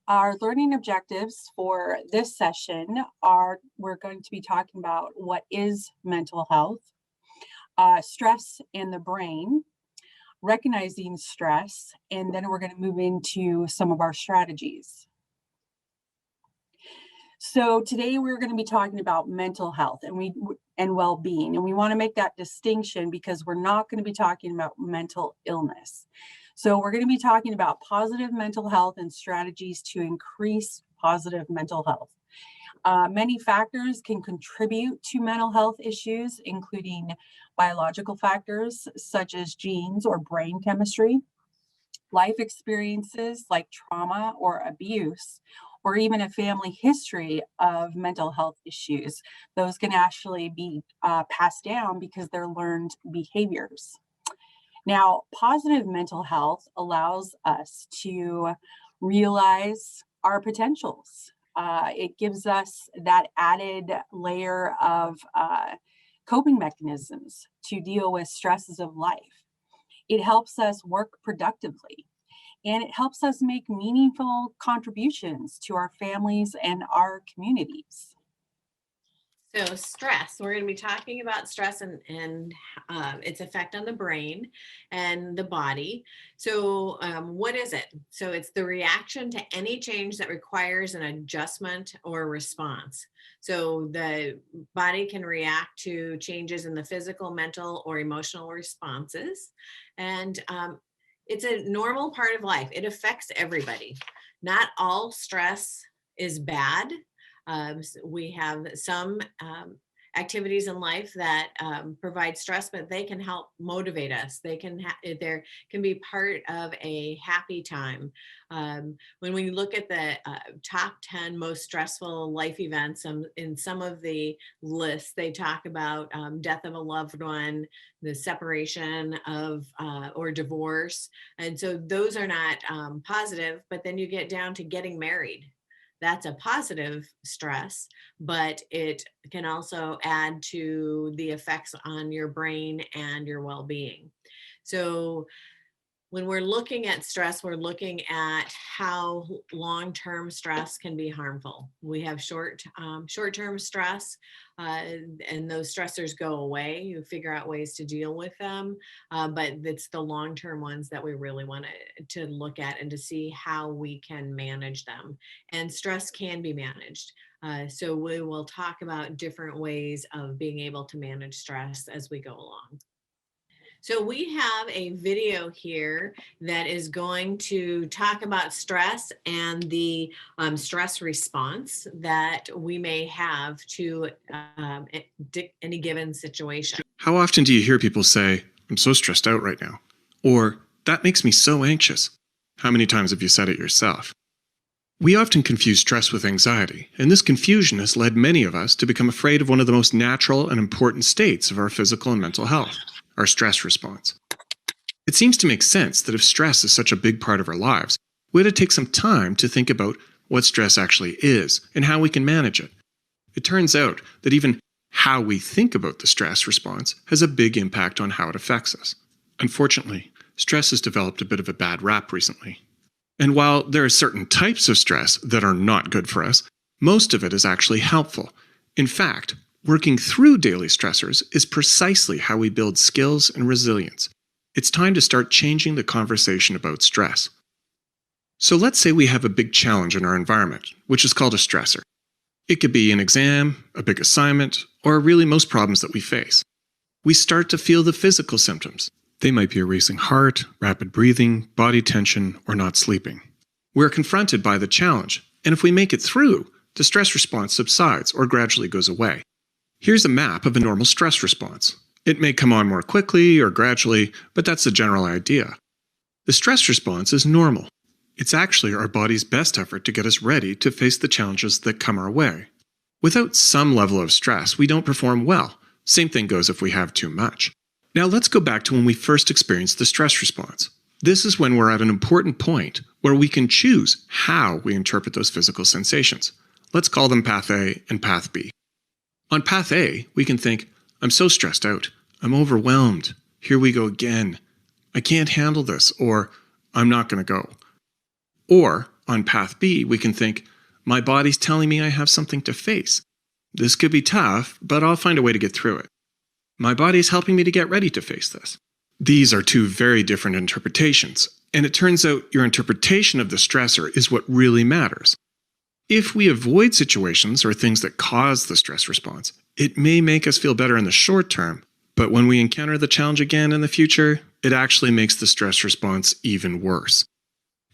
Our learning objectives for this session are we're going to be talking about what is mental health, stress in the brain, recognizing stress, and then we're going to move into some of our strategies. So today we're going to be talking about mental health and well-being, and we want to make that distinction because we're not going to be talking about mental illness. So we're going to be talking about positive mental health and strategies to increase positive mental health. Many factors can contribute to mental health issues, including biological factors such as genes or brain chemistry, life experiences like trauma or abuse, or even a family history of mental health issues. Those can actually be passed down because they're learned behaviors. Now, positive mental health allows us to realize our potentials. It gives us that added layer of coping mechanisms to deal with stresses of life. It helps us work productively, and it helps us make meaningful contributions to our families and our communities. So stress, we're going to be talking about stress and its effect on the brain and the body. So what is it? So it's the reaction to any change that requires an adjustment or response. So the body can react to changes in the physical, mental, or emotional responses. And it's a normal part of life. It affects everybody. Not all stress is bad. We have some activities in life that provide stress, but they can help motivate us. They can be part of a happy time. When we look at the top 10 most stressful life events, in some of the lists, they talk about death of a loved one, the separation of or divorce. And so those are not positive, but then you get down to getting married. That's a positive stress, but it can also add to the effects on your brain and your well-being. So when we're looking at stress, we're looking at how long-term stress can be harmful. We have short-term stress, and those stressors go away. You figure out ways to deal with them, but it's the long-term ones that we really want to look at and to see how we can manage them. And stress can be managed. So we will talk about different ways of being able to manage stress as we go along. So we have a video here that is going to talk about stress and the stress response that we may have to any given situation. How often do you hear people say, "I'm so stressed out right now," or "That makes me so anxious"? How many times have you said it yourself? We often confuse stress with anxiety, and this confusion has led many of us to become afraid of one of the most natural and important states of our physical and mental health, our stress response. It seems to make sense that if stress is such a big part of our lives, we ought to take some time to think about what stress actually is and how we can manage it. It turns out that even how we think about the stress response has a big impact on how it affects us. Unfortunately, stress has developed a bit of a bad rap recently. And while there are certain types of stress that are not good for us, most of it is actually helpful. In fact, working through daily stressors is precisely how we build skills and resilience. It's time to start changing the conversation about stress. So let's say we have a big challenge in our environment, which is called a stressor. It could be an exam, a big assignment, or really most problems that we face. We start to feel the physical symptoms. They might be a racing heart, rapid breathing, body tension, or not sleeping. We're confronted by the challenge, and if we make it through, the stress response subsides or gradually goes away. Here's a map of a normal stress response. It may come on more quickly or gradually, but that's the general idea. The stress response is normal. It's actually our body's best effort to get us ready to face the challenges that come our way. Without some level of stress, we don't perform well. Same thing goes if we have too much. Now let's go back to when we first experienced the stress response. This is when we're at an important point where we can choose how we interpret those physical sensations. Let's call them path A and path B. On path A, we can think, "I'm so stressed out. I'm overwhelmed. Here we go again. I can't handle this," or "I'm not going to go." Or on path B, we can think, my body's telling me I have something to face. This could be tough, but I'll find a way to get through it. My body's helping me to get ready to face this. These are two very different interpretations, and it turns out your interpretation of the stressor is what really matters. If we avoid situations or things that cause the stress response, it may make us feel better in the short term, but when we encounter the challenge again in the future, it actually makes the stress response even worse.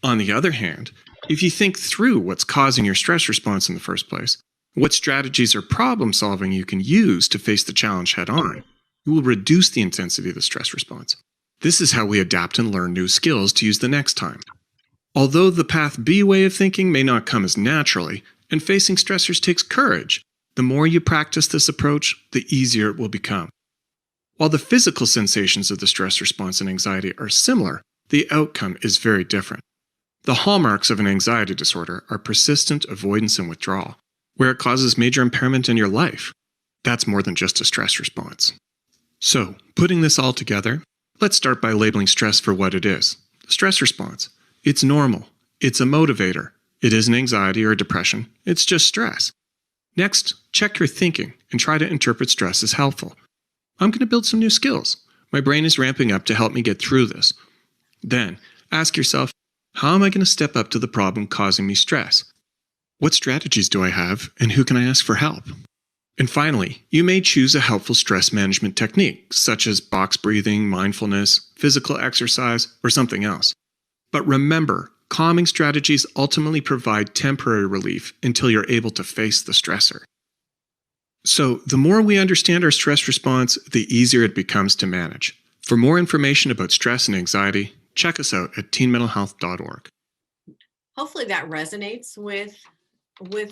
On the other hand, if you think through what's causing your stress response in the first place, what strategies or problem solving you can use to face the challenge head on, you will reduce the intensity of the stress response. This is how we adapt and learn new skills to use the next time. Although the path B way of thinking may not come as naturally, and facing stressors takes courage, the more you practice this approach, the easier it will become. While the physical sensations of the stress response and anxiety are similar, the outcome is very different. The hallmarks of an anxiety disorder are persistent avoidance and withdrawal, where it causes major impairment in your life. That's more than just a stress response. So, putting this all together, let's start by labeling stress for what it is. The stress response. It's normal. It's a motivator. It isn't anxiety or depression. It's just stress. Next, check your thinking and try to interpret stress as helpful. I'm going to build some new skills. My brain is ramping up to help me get through this. Then, ask yourself, how am I going to step up to the problem causing me stress? What strategies do I have, and who can I ask for help? And finally, you may choose a helpful stress management technique, such as box breathing, mindfulness, physical exercise, or something else. But remember, calming strategies ultimately provide temporary relief until you're able to face the stressor. So, the more we understand our stress response, the easier it becomes to manage. For more information about stress and anxiety, check us out at teenmentalhealth.org. Hopefully that resonates with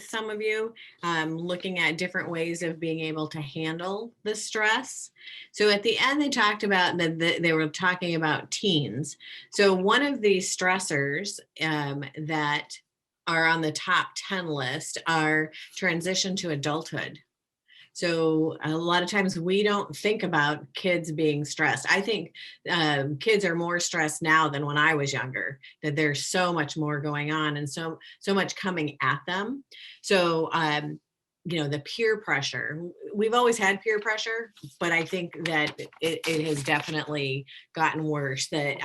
some of you, looking at different ways of being able to handle the stress. So at the end, they talked about they were talking about teens. So one of the stressors that are on the top 10 list are transition to adulthood. So a lot of times we don't think about kids being stressed. I think kids are more stressed now than when I was younger, that there's so much more going on and so much coming at them. So, the peer pressure, we've always had peer pressure, but I think that it has definitely gotten worse, that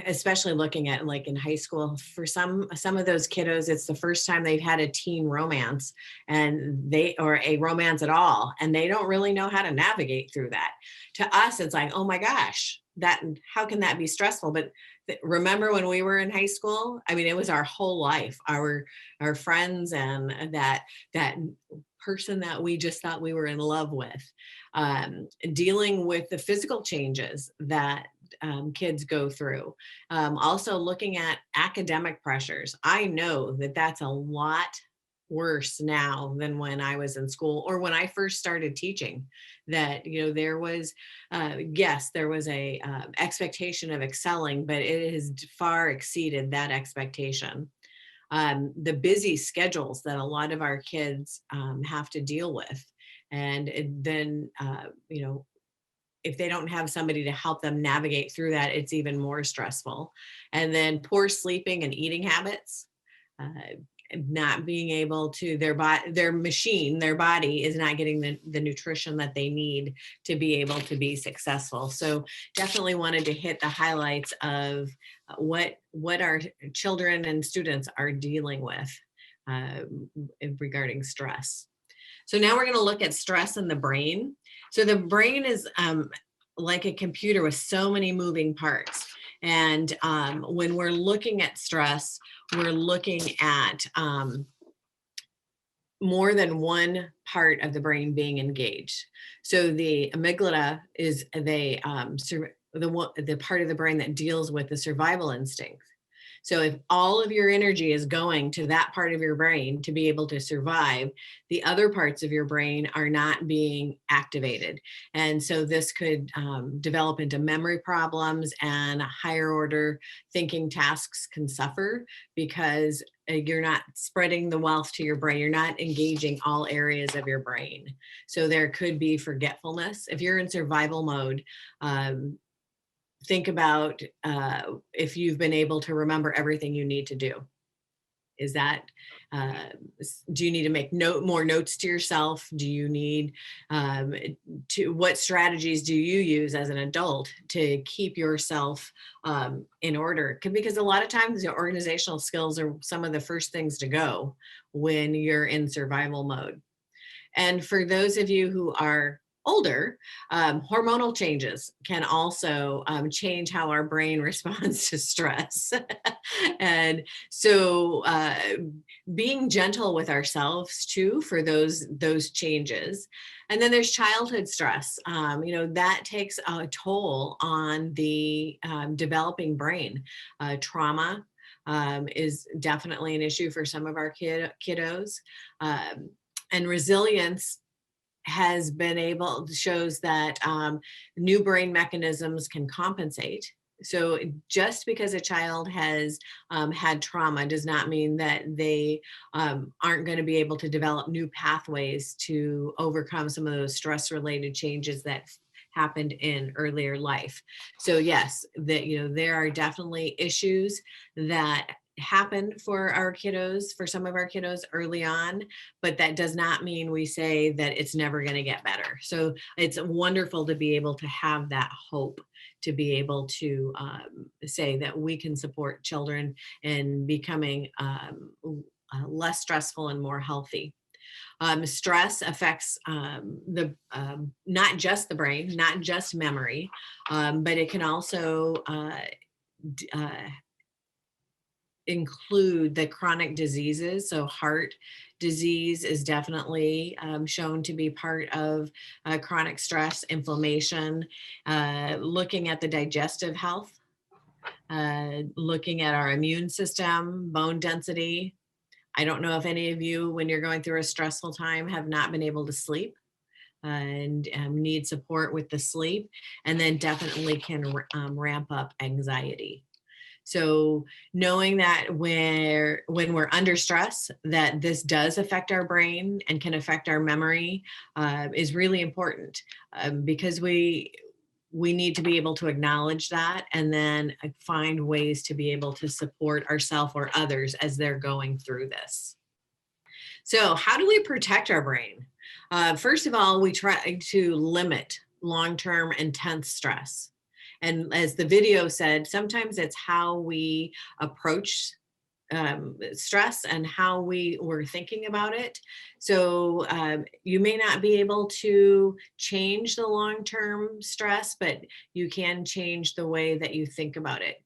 especially looking at like in high school, for some of those kiddos, it's the first time they've had a teen romance or a romance at all, and they don't really know how to navigate through that. To us, it's like, oh my gosh, how can that be stressful? But remember when we were in high school? I mean, it was our whole life, our friends, and that person that we just thought we were in love with, dealing with the physical changes that kids go through. Also looking at academic pressures. I know that that's a lot worse now than when I was in school or when I first started teaching, that, there was, yes, there was a expectation of excelling, but it has far exceeded that expectation. The busy schedules that a lot of our kids have to deal with. And then, if they don't have somebody to help them navigate through that, it's even more stressful. And then poor sleeping and eating habits, not being able to, their body is not getting the nutrition that they need to be able to be successful. So definitely wanted to hit the highlights of what our children and students are dealing with regarding stress. So now we're going to look at stress in the brain. So the brain is like a computer with so many moving parts. And when we're looking at stress, we're looking at more than one part of the brain being engaged. So the amygdala is the part of the brain that deals with the survival instinct. So if all of your energy is going to that part of your brain to be able to survive, the other parts of your brain are not being activated. And so this could develop into memory problems, and higher order thinking tasks can suffer because you're not spreading the wealth to your brain. You're not engaging all areas of your brain. So there could be forgetfulness. If you're in survival mode, think about if you've been able to remember everything you need to do. Is that, do you need to make more notes to yourself? Do you need what strategies do you use as an adult to keep yourself in order? Because a lot of times your organizational skills are some of the first things to go when you're in survival mode. And for those of you who are older, hormonal changes can also change how our brain responds to stress. And so being gentle with ourselves too for those changes. And then there's childhood stress. That takes a toll on the developing brain. Trauma is definitely an issue for some of our kiddos. And resilience has been shows that new brain mechanisms can compensate. So just because a child has had trauma does not mean that they aren't going to be able to develop new pathways to overcome some of those stress-related changes that happened in earlier life. So yes, there are definitely issues that happen for our kiddos, for some of our kiddos early on, but that does not mean we say that it's never going to get better. So it's wonderful to be able to have that hope, to be able to say that we can support children in becoming less stressful and more healthy. Stress affects not just the brain, not just memory, but it can also include the chronic diseases. So heart disease is definitely shown to be part of chronic stress, inflammation, looking at the digestive health, looking at our immune system, bone density. I don't know if any of you, when you're going through a stressful time, have not been able to sleep and need support with the sleep, and then definitely can ramp up anxiety. So knowing that when we're under stress, that this does affect our brain and can affect our memory is really important because we need to be able to acknowledge that and then find ways to be able to support ourselves or others as they're going through this. So how do we protect our brain? First of all, we try to limit long-term intense stress. And as the video said, sometimes it's how we approach stress and how we were thinking about it. So you may not be able to change the long-term stress, but you can change the way that you think about it.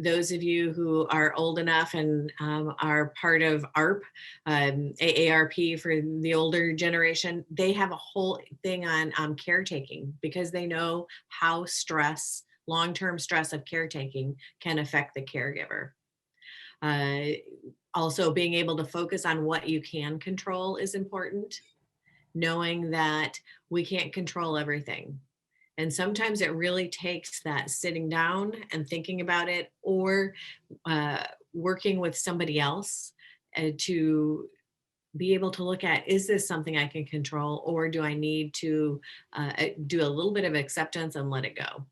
Those of you who are old enough and are part of AARP, AARP for the older generation, they have a whole thing on caretaking because they know how long-term stress of caretaking can affect the caregiver. Also, being able to focus on what you can control is important, knowing that we can't control everything. And sometimes it really takes that sitting down and thinking about it, or working with somebody else to be able to look at, is this something I can control, or do I need to do a little bit of acceptance and let it go?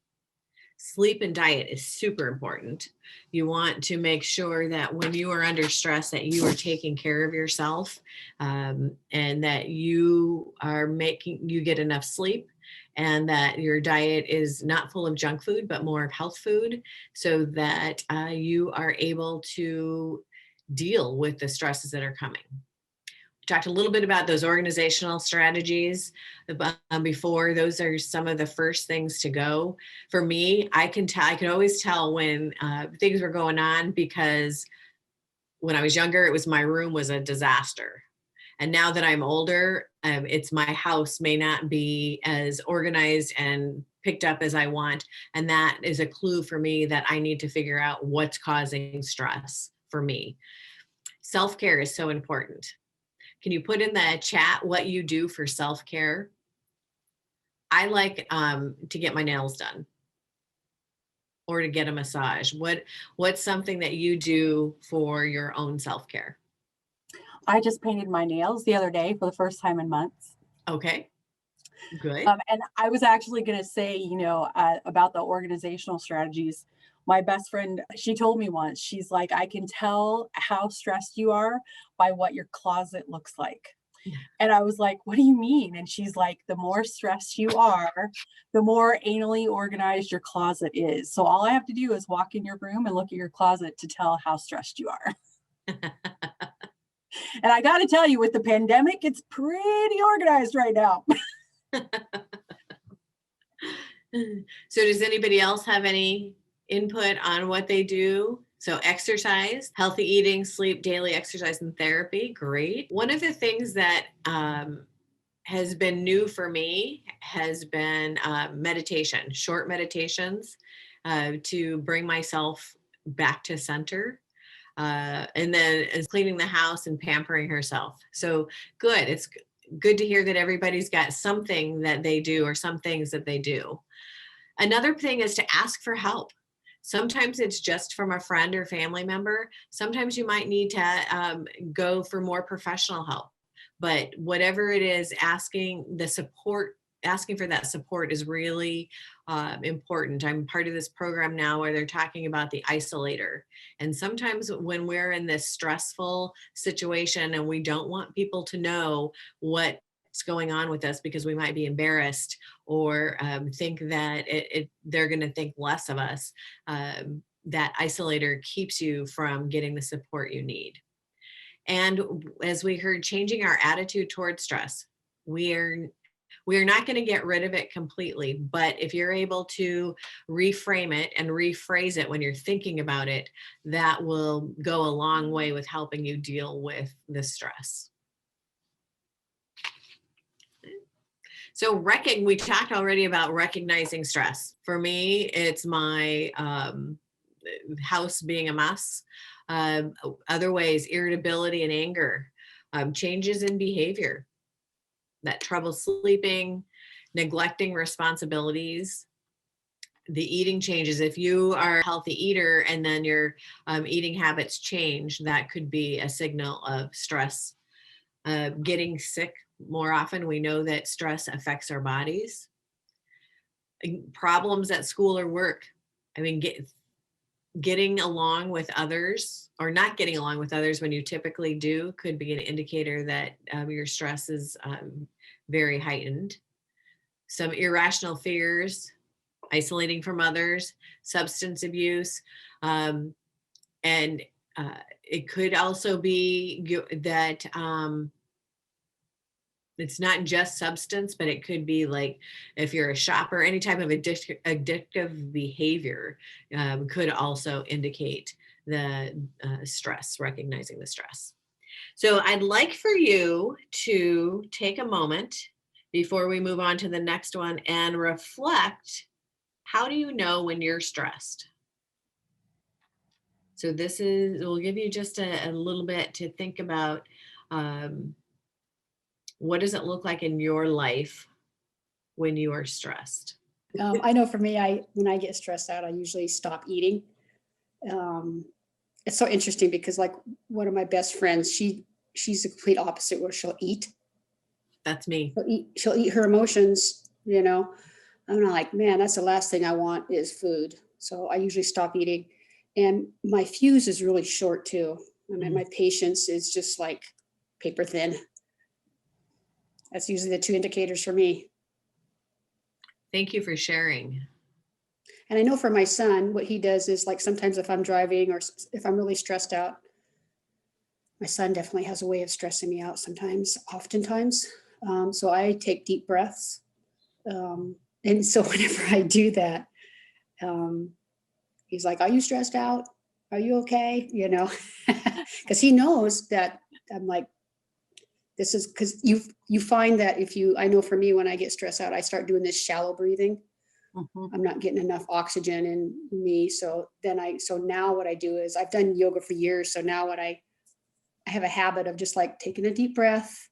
Sleep and diet is super important. You want to make sure that when you are under stress that you are taking care of yourself and that you get enough sleep and that your diet is not full of junk food, but more of health food so that you are able to deal with the stresses that are coming. Talked a little bit about those organizational strategies before. Those are some of the first things to go. For me, I could always tell when things were going on because when I was younger, my room was a disaster. And now that I'm older, it's my house may not be as organized and picked up as I want. And that is a clue for me that I need to figure out what's causing stress for me. Self-care is so important. Can you put in the chat what you do for self-care? I like to get my nails done or to get a massage. What's something that you do for your own self-care? I just painted my nails the other day for the first time in months. Okay. Good. And I was actually going to say, about the organizational strategies. My best friend, she told me once, she's like, I can tell how stressed you are by what your closet looks like. And I was like, what do you mean? And she's like, the more stressed you are, the more anally organized your closet is. So all I have to do is walk in your room and look at your closet to tell how stressed you are. And I got to tell you, with the pandemic, it's pretty organized right now. So does anybody else have any input on what they do? So exercise, healthy eating, sleep, daily exercise, and therapy. Great. One of the things that has been new for me has been meditation, short meditations to bring myself back to center. And then is cleaning the house and pampering herself. So good. It's good to hear that everybody's got something that they do or some things that they do. Another thing is to ask for help. Sometimes it's just from a friend or family member. Sometimes you might need to go for more professional help. But whatever it is, asking for that support is really important. I'm part of this program now where they're talking about the isolator. And sometimes when we're in this stressful situation and we don't want people to know what's going on with us because we might be embarrassed or think that they're going to think less of us, that isolator keeps you from getting the support you need. And as we heard, changing our attitude towards stress. We are not going to get rid of it completely, but if you're able to reframe it and rephrase it when you're thinking about it, that will go a long way with helping you deal with the stress. So we talked already about recognizing stress. For me, it's my house being a mess. Other ways, irritability and anger, changes in behavior, that trouble sleeping, neglecting responsibilities, the eating changes. If you are a healthy eater and then your eating habits change, that could be a signal of stress. Getting sick more often. We know that stress affects our bodies. Problems at school or work. I mean, getting along with others or not getting along with others when you typically do could be an indicator that your stress is very heightened. Some irrational fears, isolating from others, substance abuse, and it could also be that it's not just substance, but it could be like if you're a shopper, any type of addictive behavior could also indicate the stress, recognizing the stress. So I'd like for you to take a moment before we move on to the next one and reflect, how do you know when you're stressed? So we'll give you just a little bit to think about. What does it look like in your life when you are stressed? I know for me, when I get stressed out, I usually stop eating. It's so interesting because like one of my best friends, she's the complete opposite where she'll eat. That's me. She'll eat her emotions, I'm not like, man, that's the last thing I want is food. So I usually stop eating. And my fuse is really short too. I mean, my patience is just like paper thin. That's usually the two indicators for me. Thank you for sharing. And I know for my son, what he does is like sometimes if I'm driving or if I'm really stressed out, my son definitely has a way of stressing me out oftentimes. So I take deep breaths. And so whenever I do that, he's like, are you stressed out? Are you okay? Because he knows that I'm like, this is because you find that I know for me, when I get stressed out, I start doing this shallow breathing. I'm not getting enough oxygen in me. So now what I do is I've done yoga for years. So now I have a habit of just like taking a deep breath,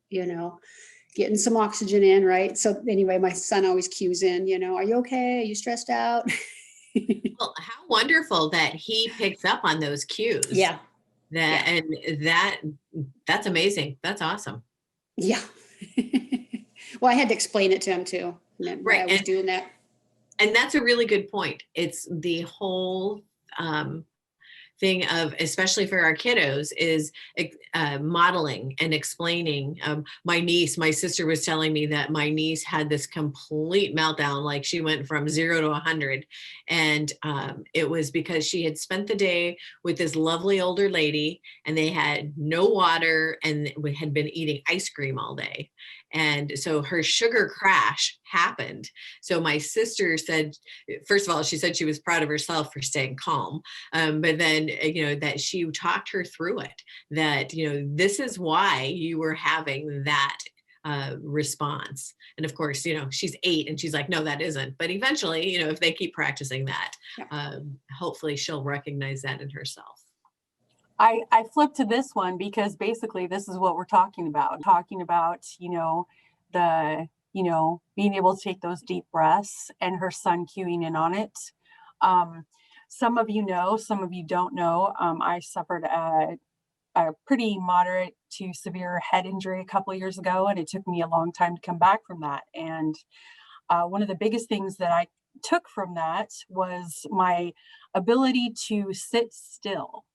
getting some oxygen in. Right. So anyway, my son always cues in, are you okay? Are you stressed out? Well, how wonderful that he picks up on those cues. Yeah. And that's amazing. That's awesome. Yeah. Well, I had to explain it to him too, and then why I was doing that. And that's a really good point. It's the whole thing of, especially for our kiddos, is modeling and explaining. My sister was telling me that my niece had this complete meltdown, like she went from 0 to 100. And it was because she had spent the day with this lovely older lady, and they had no water and had been eating ice cream all day. And so her sugar crash happened. So my sister said, first of all, she said she was proud of herself for staying calm. But then, that she talked her through it, that, this is why you were having that response. And of course, she's 8 and she's like, no, that isn't. But eventually, if they keep practicing that, hopefully she'll recognize that in herself. I flipped to this one because basically this is what we're talking about, the, being able to take those deep breaths, and her son cueing in on it. Some of you know, some of you don't know, I suffered a pretty moderate to severe head injury a couple of years ago, and it took me a long time to come back from that. And one of the biggest things that I took from that was my ability to sit still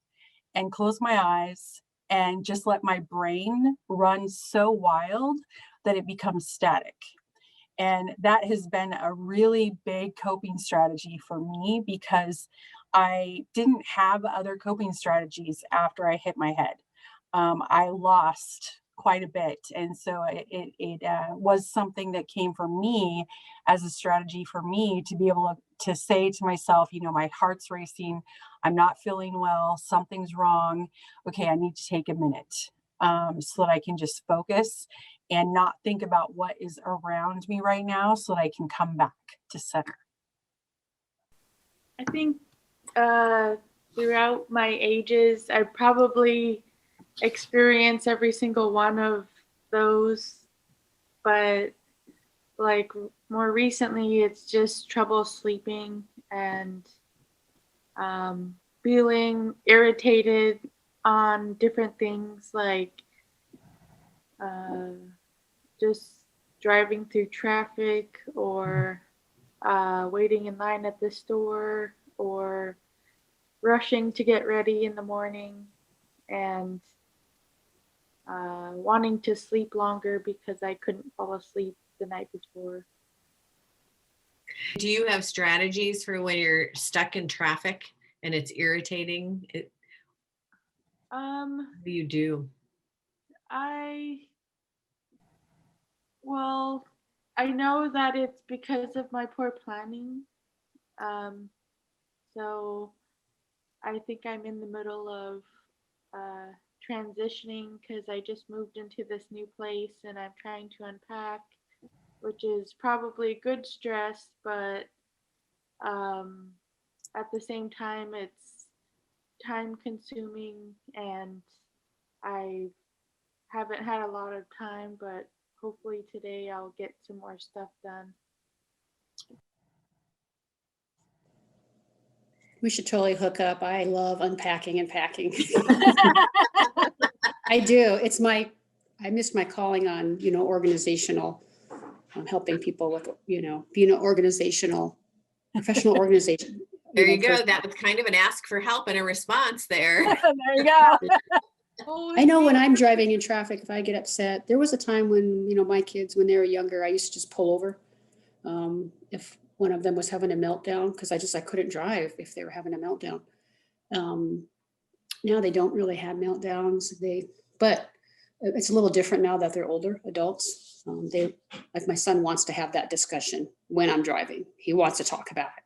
and close my eyes and just let my brain run so wild that it becomes static. And that has been a really big coping strategy for me, because I didn't have other coping strategies after I hit my head. I lost quite a bit. And so it was something that came from me as a strategy for me to be able to say to myself, my heart's racing, I'm not feeling well, something's wrong. Okay, I need to take a minute so that I can just focus and not think about what is around me right now, so that I can come back to center. I think throughout my ages, I probably experience every single one of those, but like more recently, it's just trouble sleeping and feeling irritated on different things, like just driving through traffic, or waiting in line at the store, or rushing to get ready in the morning, and wanting to sleep longer because I couldn't fall asleep the night before. Do you have strategies for when you're stuck in traffic and it's irritating? What do you do? Well, I know that it's because of my poor planning. So I think I'm in the middle of transitioning, because I just moved into this new place and I'm trying to unpack, which is probably good stress, but at the same time, it's time consuming, and I haven't had a lot of time, but hopefully today I'll get some more stuff done. We should totally hook up. I love unpacking and packing. I do. I missed my calling on, organizational, helping people with, being an professional organization. There you go. That was kind of an ask for help and a response there. There you go. I know when I'm driving in traffic, if I get upset, there was a time when, my kids, when they were younger, I used to just pull over. If one of them was having a meltdown, because I couldn't drive if they were having a meltdown. Now they don't really have meltdowns. But it's a little different now that they're older adults. Like my son wants to have that discussion when I'm driving. He wants to talk about it.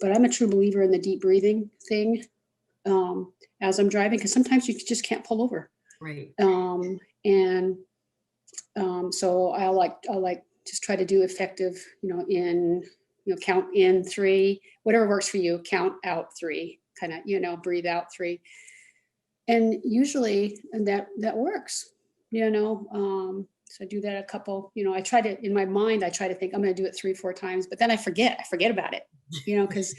But I'm a true believer in the deep breathing thing as I'm driving, because sometimes you just can't pull over. Right. So I like just try to do effective, count in 3, whatever works for you, count out 3, kind of, breathe out 3. And usually that works, so I do that a couple, I try to, in my mind, I try to think I'm going to do it 3-4 times, but then I forget about it, because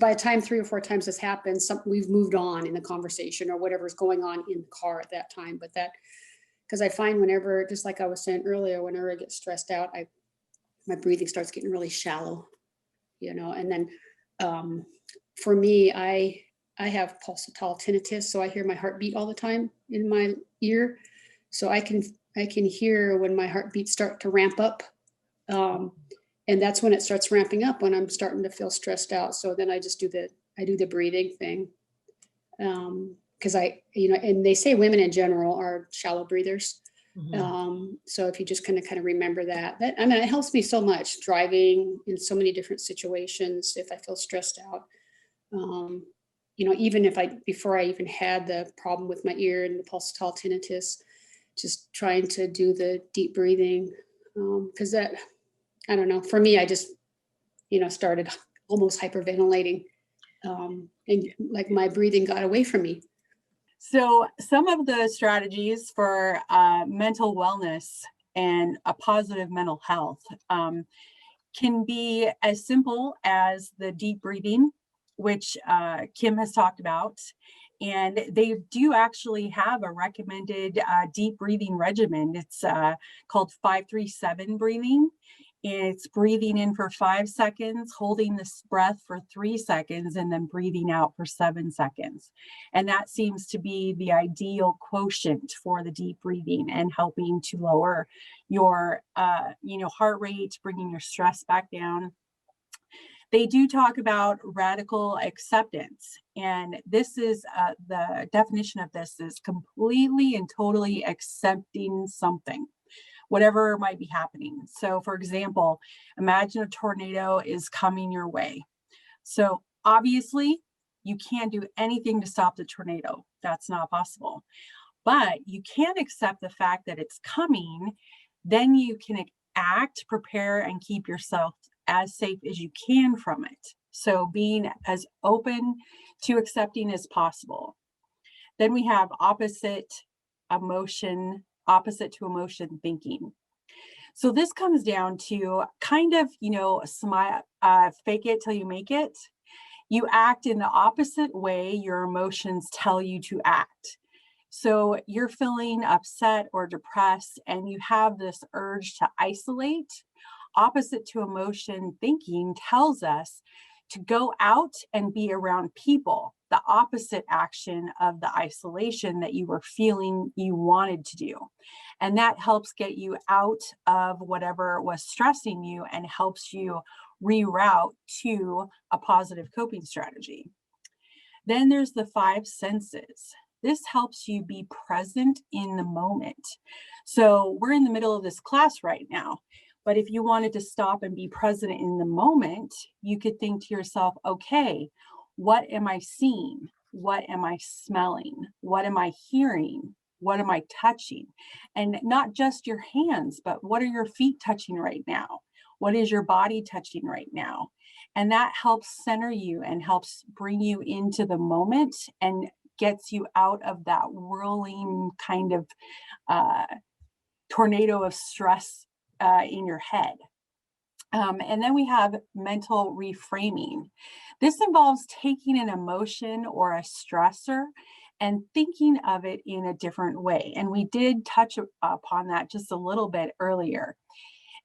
by the time 3 or 4 times this happens, we've moved on in the conversation or whatever's going on in the car at that time. But that because I find whenever, just like I was saying earlier, whenever I get stressed out, my breathing starts getting really shallow, and then for me, I have pulsatile tinnitus, so I hear my heartbeat all the time in my ear. So I can hear when my heartbeats start to ramp up. And that's when it starts ramping up, when I'm starting to feel stressed out. So then I just do the breathing thing. Because and they say women in general are shallow breathers. So if you just kind of remember that, I mean, it helps me so much driving in so many different situations if I feel stressed out. Even before I even had the problem with my ear and the pulsatile tinnitus, just trying to do the deep breathing. Because that, I don't know, for me, I just, started almost hyperventilating. And like my breathing got away from me. So some of the strategies for mental wellness and a positive mental health can be as simple as the deep breathing, which Kim has talked about. And they do actually have a recommended deep breathing regimen. It's called 5-3-7 breathing. It's breathing in for 5 seconds, holding this breath for 3 seconds, and then breathing out for 7 seconds. And that seems to be the ideal quotient for the deep breathing and helping to lower your, heart rate, bringing your stress back down. They do talk about radical acceptance. And this is the definition of this is completely and totally accepting something, whatever might be happening. So for example, imagine a tornado is coming your way. So obviously you can't do anything to stop the tornado. That's not possible. But you can accept the fact that it's coming. Then you can act, prepare, and keep yourself as safe as you can from it. So being as open to accepting as possible. Then we have opposite to emotion thinking. So this comes down to kind of, smile, fake it till you make it. You act in the opposite way your emotions tell you to act. So you're feeling upset or depressed and you have this urge to isolate. Opposite to emotion thinking tells us to go out and be around people, the opposite action of the isolation that you were feeling you wanted to do. And that helps get you out of whatever was stressing you and helps you reroute to a positive coping strategy. Then there's the 5 senses. This helps you be present in the moment. So we're in the middle of this class right now. But if you wanted to stop and be present in the moment, you could think to yourself, okay, what am I seeing? What am I smelling? What am I hearing? What am I touching? And not just your hands, but what are your feet touching right now? What is your body touching right now? And that helps center you and helps bring you into the moment and gets you out of that whirling kind of tornado of stress in your head. And then we have mental reframing. This involves taking an emotion or a stressor and thinking of it in a different way. And we did touch upon that just a little bit earlier.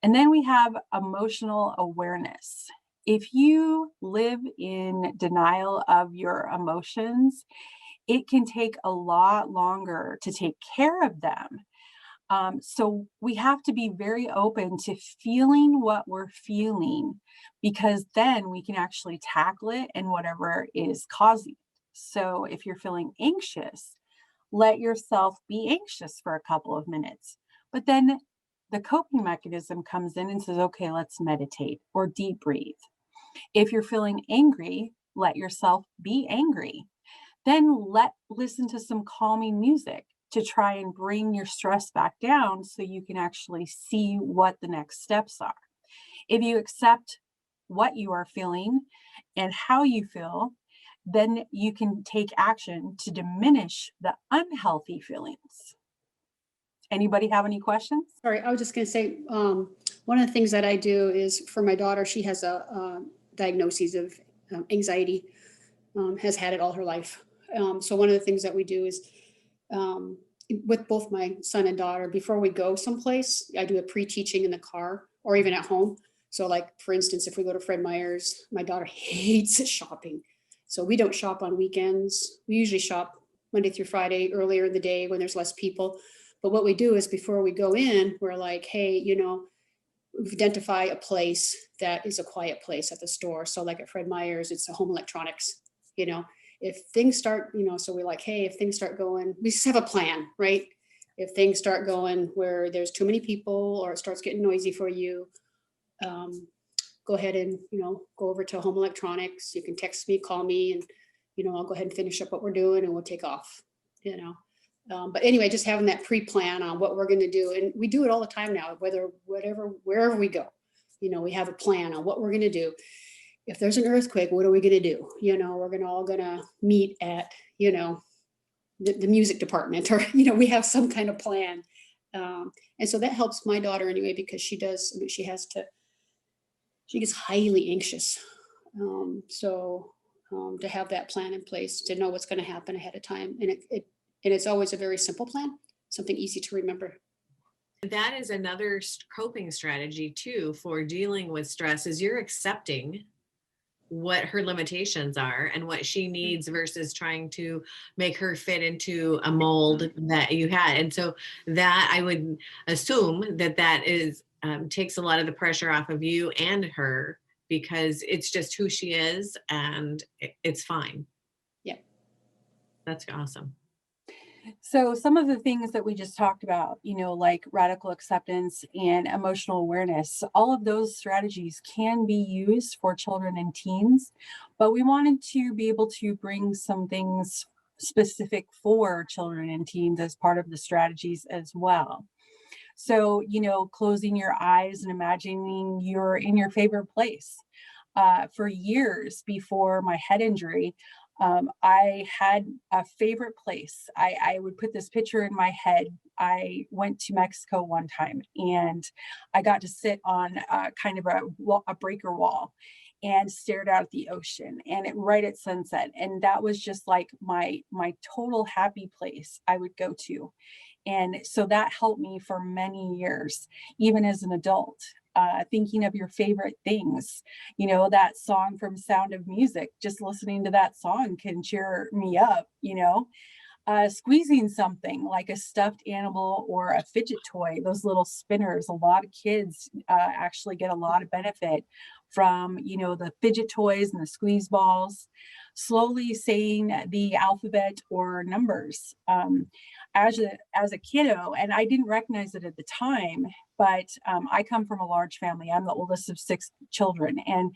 And then we have emotional awareness. If you live in denial of your emotions, it can take a lot longer to take care of them. So we have to be very open to feeling what we're feeling, because then we can actually tackle it and whatever is causing it. So if you're feeling anxious, let yourself be anxious for a couple of minutes. But then the coping mechanism comes in and says, okay, let's meditate or deep breathe. If you're feeling angry, let yourself be angry. Then listen to some calming music to try and bring your stress back down so you can actually see what the next steps are. If you accept what you are feeling and how you feel, then you can take action to diminish the unhealthy feelings. Anybody have any questions? Sorry, I was just going to say, one of the things that I do is for my daughter, she has a diagnosis of anxiety, has had it all her life. So one of the things that we do is with both my son and daughter, before we go someplace, I do a pre-teaching in the car or even at home. So like, for instance, if we go to Fred Meyer's, my daughter hates shopping. So we don't shop on weekends. We usually shop Monday through Friday, earlier in the day when there's less people. But what we do is before we go in, we're like, hey, we identify a place that is a quiet place at the store. So like at Fred Meyer's, it's a home electronics, if things start, so we're like, hey, if things start going, we just have a plan, right? If things start going where there's too many people or it starts getting noisy for you, go ahead and, go over to home electronics. You can text me, call me, and, I'll go ahead and finish up what we're doing and we'll take off, But anyway, just having that pre-plan on what we're going to do. And we do it all the time now, wherever we go, we have a plan on what we're going to do. If there's an earthquake, what are we going to do? We're all going to meet at, the music department, or, we have some kind of plan. And so that helps my daughter anyway, because she gets highly anxious. To have that plan in place, to know what's going to happen ahead of time. And it's always a very simple plan, something easy to remember. That is another coping strategy too for dealing with stress, is you're accepting what her limitations are and what she needs versus trying to make her fit into a mold that you had. And so that, I would assume that is takes a lot of the pressure off of you and her, because it's just who she is and it's fine. Yeah. That's awesome. So some of the things that we just talked about, like radical acceptance and emotional awareness, all of those strategies can be used for children and teens, but we wanted to be able to bring some things specific for children and teens as part of the strategies as well. So, closing your eyes and imagining you're in your favorite place. For years before my head injury, I had a favorite place. I would put this picture in my head. I went to Mexico one time and I got to sit on kind of a breaker wall and stared out at the ocean and right at sunset. And that was just like my total happy place I would go to. And so that helped me for many years, even as an adult. Thinking of your favorite things, that song from Sound of Music, just listening to that song can cheer me up, squeezing something like a stuffed animal or a fidget toy, those little spinners. A lot of kids actually get a lot of benefit from, the fidget toys and the squeeze balls. Slowly saying the alphabet or numbers. As a kiddo, and I didn't recognize it at the time, but I come from a large family. I'm the oldest of 6 children. And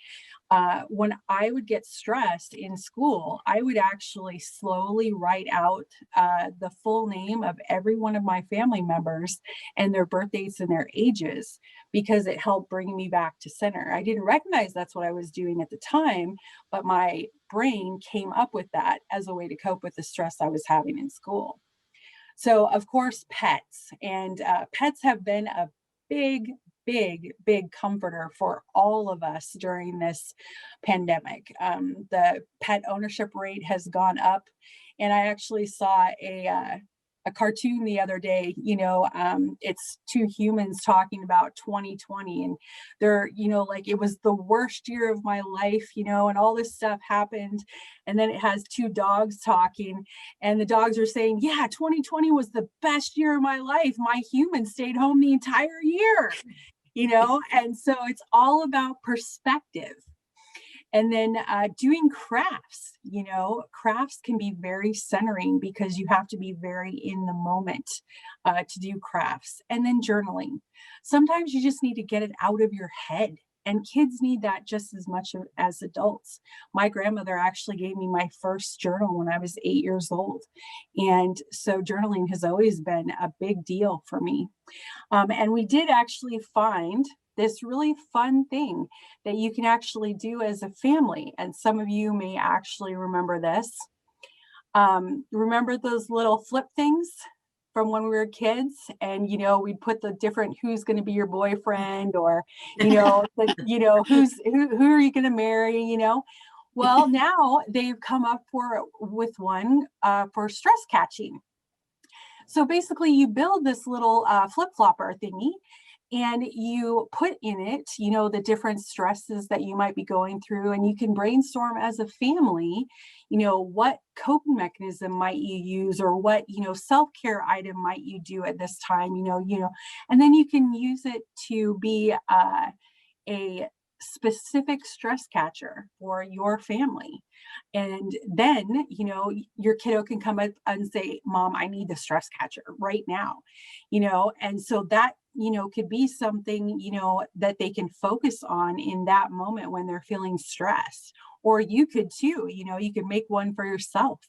when I would get stressed in school, I would actually slowly write out the full name of every one of my family members and their birthdays and their ages, because it helped bring me back to center. I didn't recognize that's what I was doing at the time, but my brain came up with that as a way to cope with the stress I was having in school. So, of course, pets. And pets have been a big, big comforter for all of us during this pandemic. The pet ownership rate has gone up. And I actually saw a cartoon the other day, it's 2 humans talking about 2020, and they're, like, it was the worst year of my life, and all this stuff happened. And then it has 2 dogs talking, and the dogs are saying, yeah, 2020 was the best year of my life. My human stayed home the entire year, and so it's all about perspective. And then doing crafts, crafts can be very centering because you have to be very in the moment to do crafts. And then journaling. Sometimes you just need to get it out of your head. And kids need that just as much as adults. My grandmother actually gave me my first journal when I was 8 years old. And so journaling has always been a big deal for me. And we did actually find this really fun thing that you can actually do as a family. And some of you may actually remember this. Remember those little flip things from when we were kids? And, we'd put the different, who's going to be your boyfriend, or, who are you going to marry, Well, now they've come up with one for stress catching. So basically you build this little flip-flopper thingy, and you put in it, the different stresses that you might be going through, and you can brainstorm as a family, what coping mechanism might you use, or what, self-care item might you do at this time, and then you can use it to be a specific stress catcher for your family. And then, your kiddo can come up and say, Mom, I need the stress catcher right now, and so that, could be something, that they can focus on in that moment when they're feeling stressed. Or you could too, you could make one for yourself,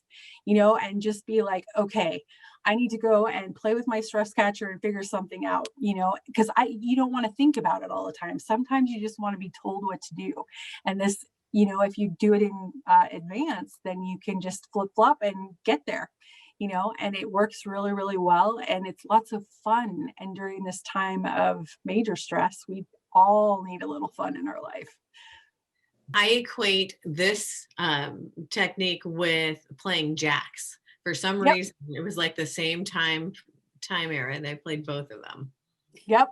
and just be like, okay, I need to go and play with my stress catcher and figure something out, because you don't want to think about it all the time. Sometimes you just want to be told what to do. And this, if you do it in advance, then you can just flip flop and get there, and it works really, really well. And it's lots of fun. And during this time of major stress, we all need a little fun in our life. I equate this technique with playing jacks. For some Yep. reason, it was like the same time era, and I played both of them. Yep.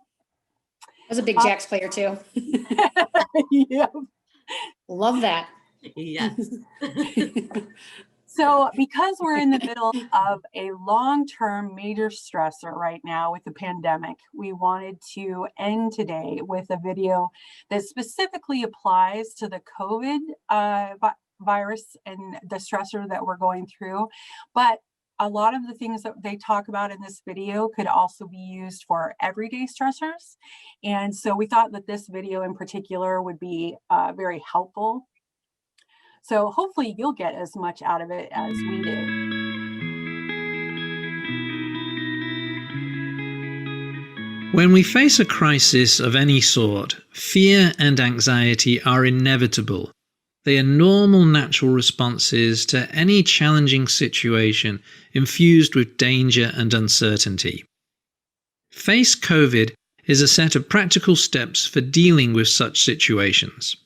I was a big Jacks player too. Yep. Love that. Yes. So because we're in the middle of a long-term major stressor right now with the pandemic, we wanted to end today with a video that specifically applies to the COVID virus and the stressor that we're going through. But a lot of the things that they talk about in this video could also be used for everyday stressors. And so we thought that this video in particular would be very helpful. So hopefully you'll get as much out of it as we did. When we face a crisis of any sort, fear and anxiety are inevitable. They are normal, natural responses to any challenging situation infused with danger and uncertainty. Face COVID is a set of practical steps for dealing with such situations.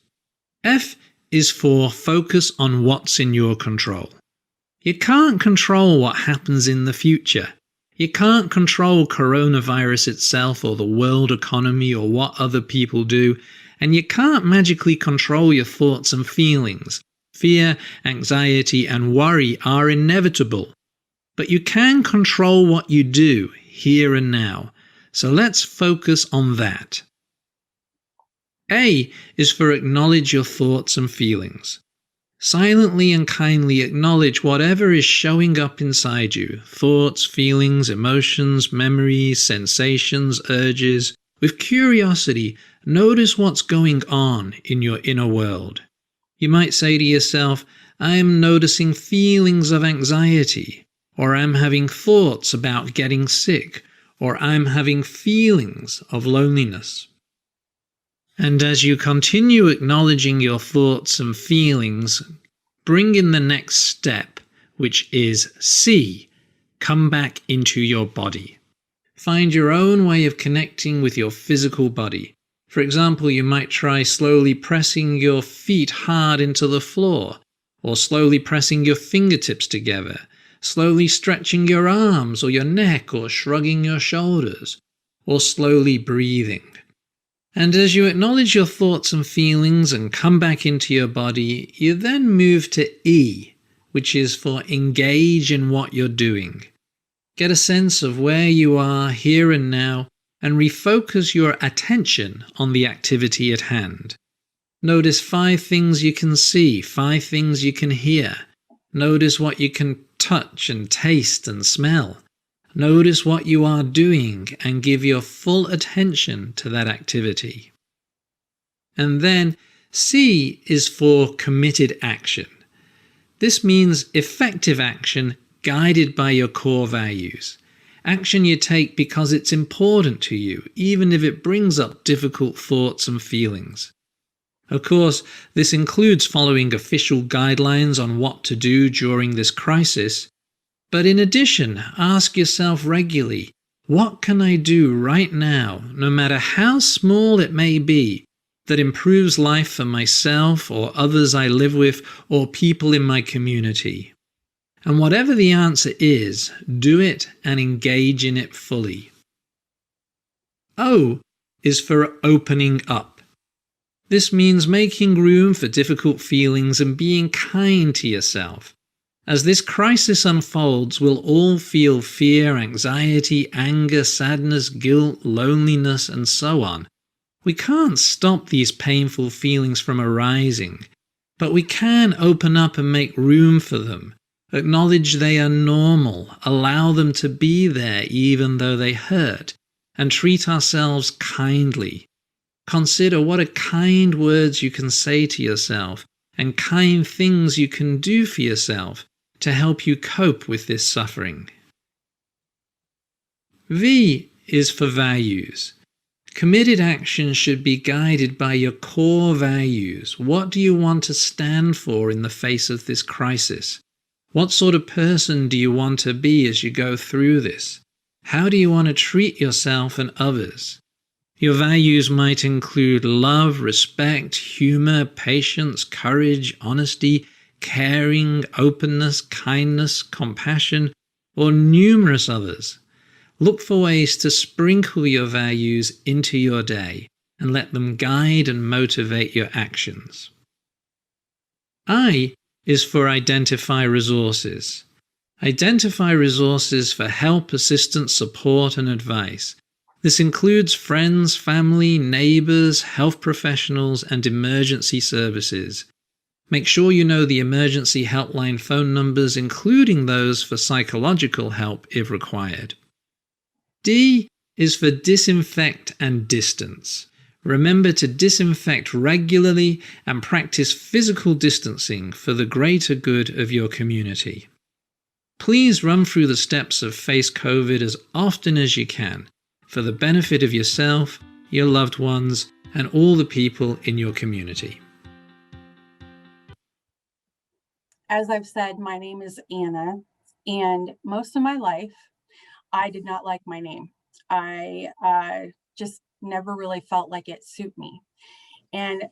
F is for focus on what's in your control. You can't control what happens in the future. You can't control coronavirus itself or the world economy or what other people do, and you can't magically control your thoughts and feelings. Fear, anxiety, and worry are inevitable. But you can control what you do here and now, so let's focus on that. A is for acknowledge your thoughts and feelings. Silently and kindly acknowledge whatever is showing up inside you, thoughts, feelings, emotions, memories, sensations, urges. With curiosity, notice what's going on in your inner world. You might say to yourself, I am noticing feelings of anxiety, or I'm having thoughts about getting sick, or I'm having feelings of loneliness. And as you continue acknowledging your thoughts and feelings, bring in the next step, which is C, come back into your body. Find your own way of connecting with your physical body. For example, you might try slowly pressing your feet hard into the floor, or slowly pressing your fingertips together, slowly stretching your arms or your neck, or shrugging your shoulders, or slowly breathing. And as you acknowledge your thoughts and feelings and come back into your body, you then move to E, which is for engage in what you're doing. Get a sense of where you are here and now and refocus your attention on the activity at hand. Notice 5 things you can see, 5 things you can hear. Notice what you can touch and taste and smell. Notice what you are doing and give your full attention to that activity. And then C is for committed action. This means effective action guided by your core values. Action you take because it's important to you, even if it brings up difficult thoughts and feelings. Of course, this includes following official guidelines on what to do during this crisis. But in addition, ask yourself regularly, what can I do right now, no matter how small it may be, that improves life for myself or others I live with or people in my community? And whatever the answer is, do it and engage in it fully. O is for opening up. This means making room for difficult feelings and being kind to yourself. As this crisis unfolds, we'll all feel fear, anxiety, anger, sadness, guilt, loneliness, and so on. We can't stop these painful feelings from arising, but we can open up and make room for them. Acknowledge they are normal, allow them to be there even though they hurt, and treat ourselves kindly. Consider what are kind words you can say to yourself and kind things you can do for yourself to help you cope with this suffering. V is for values. Committed action should be guided by your core values. What do you want to stand for in the face of this crisis? What sort of person do you want to be as you go through this? How do you want to treat yourself and others? Your values might include love, respect, humor, patience, courage, honesty, caring, openness, kindness, compassion, or numerous others. Look for ways to sprinkle your values into your day and let them guide and motivate your actions. I is for identify resources. Identify resources for help, assistance, support, and advice. This includes friends, family, neighbors, health professionals, and emergency services. Make sure you know the emergency helpline phone numbers, including those for psychological help if required. D is for disinfect and distance. Remember to disinfect regularly and practice physical distancing for the greater good of your community. Please run through the steps of Face COVID as often as you can for the benefit of yourself, your loved ones, and all the people in your community. As I've said, my name is Anna, and most of my life, I did not like my name. I just never really felt like it suited me. And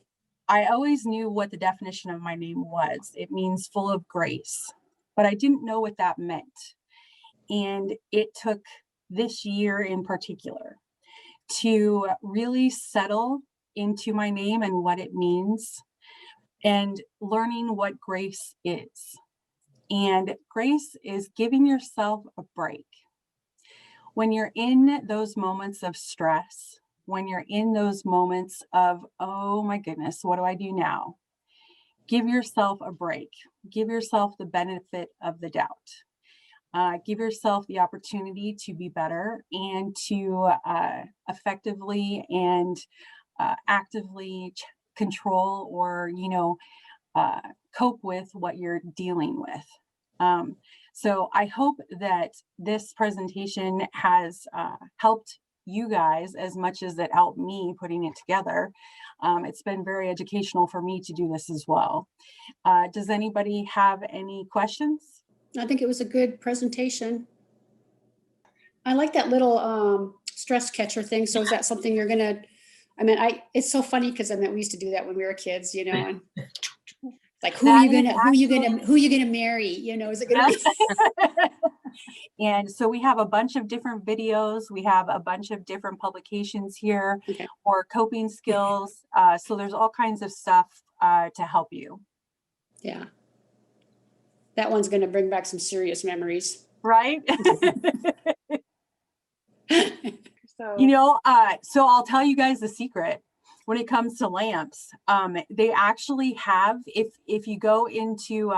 I always knew what the definition of my name was. It means full of grace, but I didn't know what that meant. And it took this year in particular to really settle into my name and what it means and learning what grace is. And grace is giving yourself a break. When you're in those moments of stress, when you're in those moments of, oh my goodness, what do I do now? Give yourself a break. Give yourself the benefit of the doubt. Give yourself the opportunity to be better and to effectively and actively control or, cope with what you're dealing with. So I hope that this presentation has helped you guys as much as it helped me putting it together. It's been very educational for me to do this as well. Does anybody have any questions? I think it was a good presentation. I like that little stress catcher thing. So is that something you're gonna, it's so funny because we used to do that when we were kids, and like who are you gonna marry? Is it gonna be? And so we have a bunch of different videos. We have a bunch of different publications here for coping skills. So there's all kinds of stuff to help you. Yeah. That one's going to bring back some serious memories. Right? So, So I'll tell you guys the secret. When it comes to lamps, they actually have, if you go into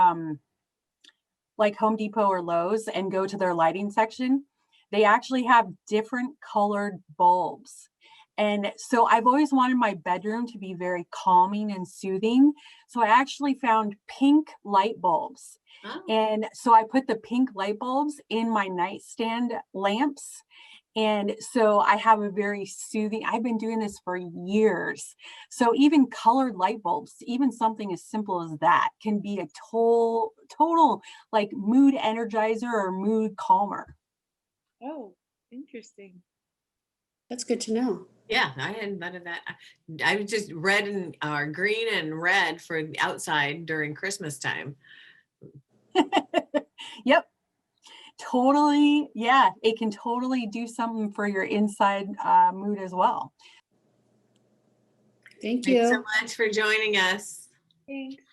like Home Depot or Lowe's and go to their lighting section, they actually have different colored bulbs. And so I've always wanted my bedroom to be very calming and soothing. So I actually found pink light bulbs. Oh. And so I put the pink light bulbs in my nightstand lamps. And so I have a very soothing, I've been doing this for years. So even colored light bulbs, even something as simple as that can be a total like mood energizer or mood calmer. oh, interesting. That's good to know. Yeah, I hadn't thought of that. I was just red and green and red for the outside during Christmas time. Yep. Totally. Yeah. It can totally do something for your inside mood as well. Thank Thanks so you. much for joining us. Thanks.